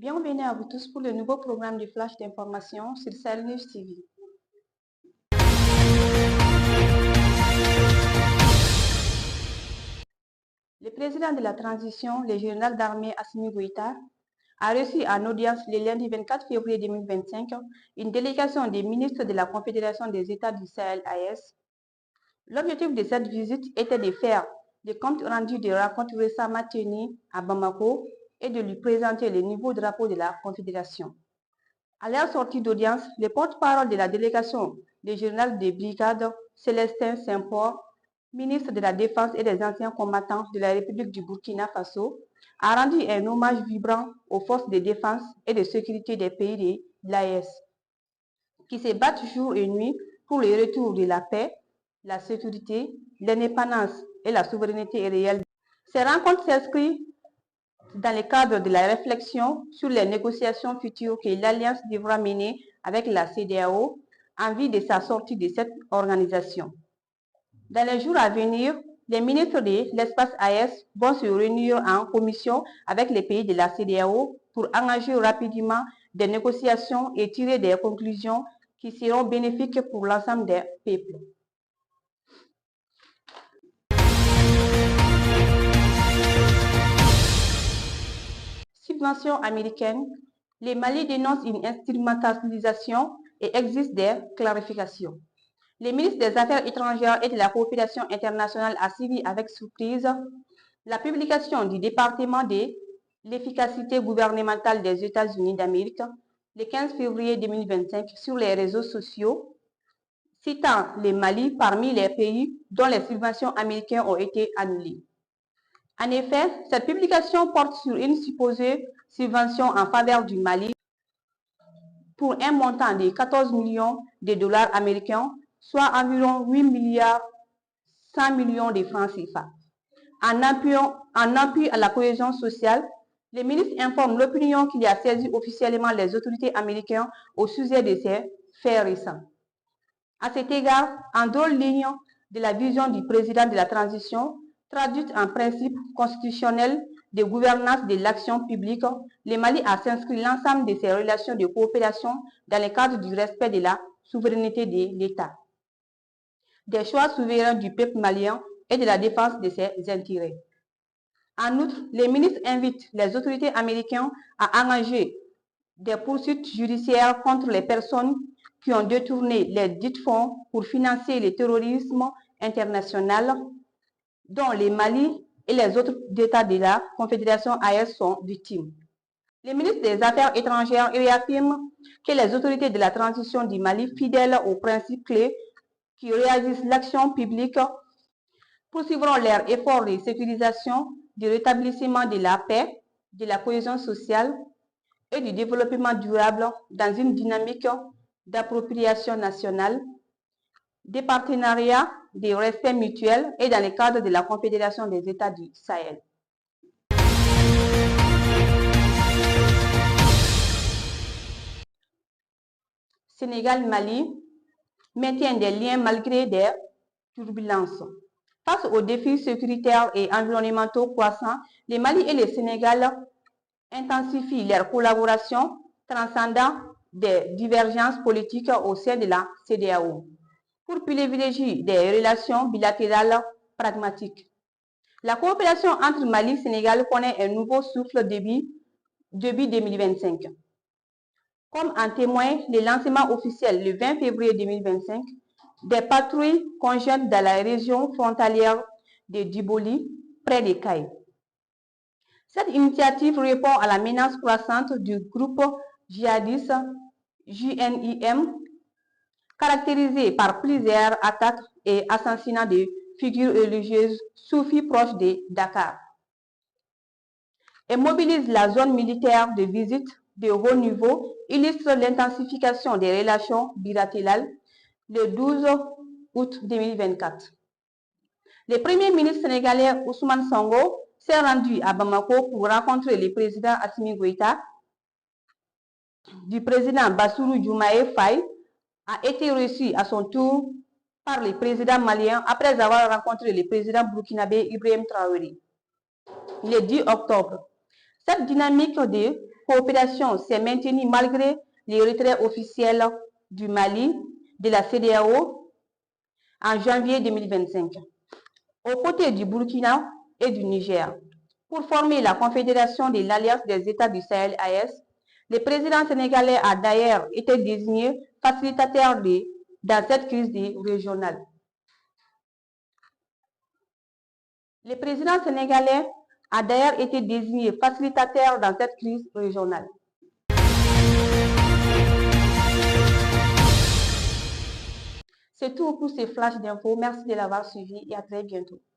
Bienvenue à vous tous pour le nouveau programme de flash d'information sur Sahel News TV. Le président de la transition, le général d'armée Assimi Goïta, a reçu en audience le lundi 24 février 2025 une délégation des ministres de la Confédération des États du Sahel AES. L'objectif de cette visite était de faire des comptes rendus des rencontres récemment tenues à Bamako et de lui présenter le nouveau drapeau de la Confédération. À leur sortie d'audience, le porte-parole de la délégation, le général de brigade Célestin Saint-Port, ministre de la Défense et des anciens combattants de la République du Burkina Faso, a rendu un hommage vibrant aux forces de défense et de sécurité des pays de l'AES, qui se battent jour et nuit pour le retour de la paix, la sécurité, l'indépendance et la souveraineté réelle. Ces rencontres s'inscrivent dans le cadre de la réflexion sur les négociations futures que l'Alliance devra mener avec la CEDEAO en vue de sa sortie de cette organisation. Dans les jours à venir, les ministres de l'espace AES vont se réunir en commission avec les pays de la CEDEAO pour engager rapidement des négociations et tirer des conclusions qui seront bénéfiques pour l'ensemble des peuples. Subvention américaine, le Mali dénonce une instrumentalisation et exige des clarifications. Le ministre des Affaires étrangères et de la coopération internationale a suivi avec surprise la publication du département de l'efficacité gouvernementale des États-Unis d'Amérique le 15 février 2025 sur les réseaux sociaux, citant le Mali parmi les pays dont les subventions américaines ont été annulées. En effet, cette publication porte sur une supposée subvention en faveur du Mali pour un montant de 14 millions de dollars américains, soit environ 8 milliards 100 millions de francs CFA. En appui à la cohésion sociale, le ministre informe l'opinion qu'il a saisi officiellement les autorités américaines au sujet de ces faits récents. À cet égard, en d'autres lignes de la vision du président de la transition, traduite en principe constitutionnel de gouvernance de l'action publique, le Mali a s'inscrit l'ensemble de ses relations de coopération dans le cadre du respect de la souveraineté de l'État, des choix souverains du peuple malien et de la défense de ses intérêts. En outre, les ministres invitent les autorités américaines à engager des poursuites judiciaires contre les personnes qui ont détourné les dits fonds pour financer le terrorisme international dont le Mali et les autres États de la Confédération AES sont victimes. Le ministre des Affaires étrangères réaffirme que les autorités de la transition du Mali, fidèles aux principes clés qui réalisent l'action publique, poursuivront leurs efforts de sécurisation, de rétablissement de la paix, de la cohésion sociale et du développement durable dans une dynamique d'appropriation nationale, de partenariat, de respect mutuel et dans le cadre de la Confédération des États du Sahel. Sénégal-Mali maintient des liens malgré des turbulences. Face aux défis sécuritaires et environnementaux croissants, le Mali et le Sénégal intensifient leur collaboration transcendant des divergences politiques au sein de la CEDEAO pour privilégier des relations bilatérales pragmatiques. La coopération entre Mali et Sénégal connaît un nouveau souffle début 2025. Comme en témoigne le lancement officiel le 20 février 2025 des patrouilles conjointes dans la région frontalière de Diboli, près de Caille. Cette initiative répond à la menace croissante du groupe djihadiste JNIM, caractérisé par plusieurs attaques et assassinats de figures religieuses soufis proches de Dakar, et mobilise la zone militaire de visite de haut niveau, illustre l'intensification des relations bilatérales le 12 août 2024. Le Premier ministre sénégalais Ousmane Sonko s'est rendu à Bamako pour rencontrer le président Assimi Goïta. Du président Bassirou Diomaye Faye a été reçu à son tour par le président malien après avoir rencontré le président burkinabé Ibrahim Traoré le 10 octobre. Cette dynamique de coopération s'est maintenue malgré les retraits officiels du Mali, de la CEDEAO en janvier 2025, aux côtés du Burkina et du Niger. Pour former la Confédération de l'Alliance des États du Sahel AES, le président sénégalais a d'ailleurs été désigné facilitateur dans cette crise régionale. Le président sénégalais a d'ailleurs été désigné facilitateur dans cette crise régionale. C'est tout pour ces flashs d'infos. Merci de l'avoir suivi et à très bientôt.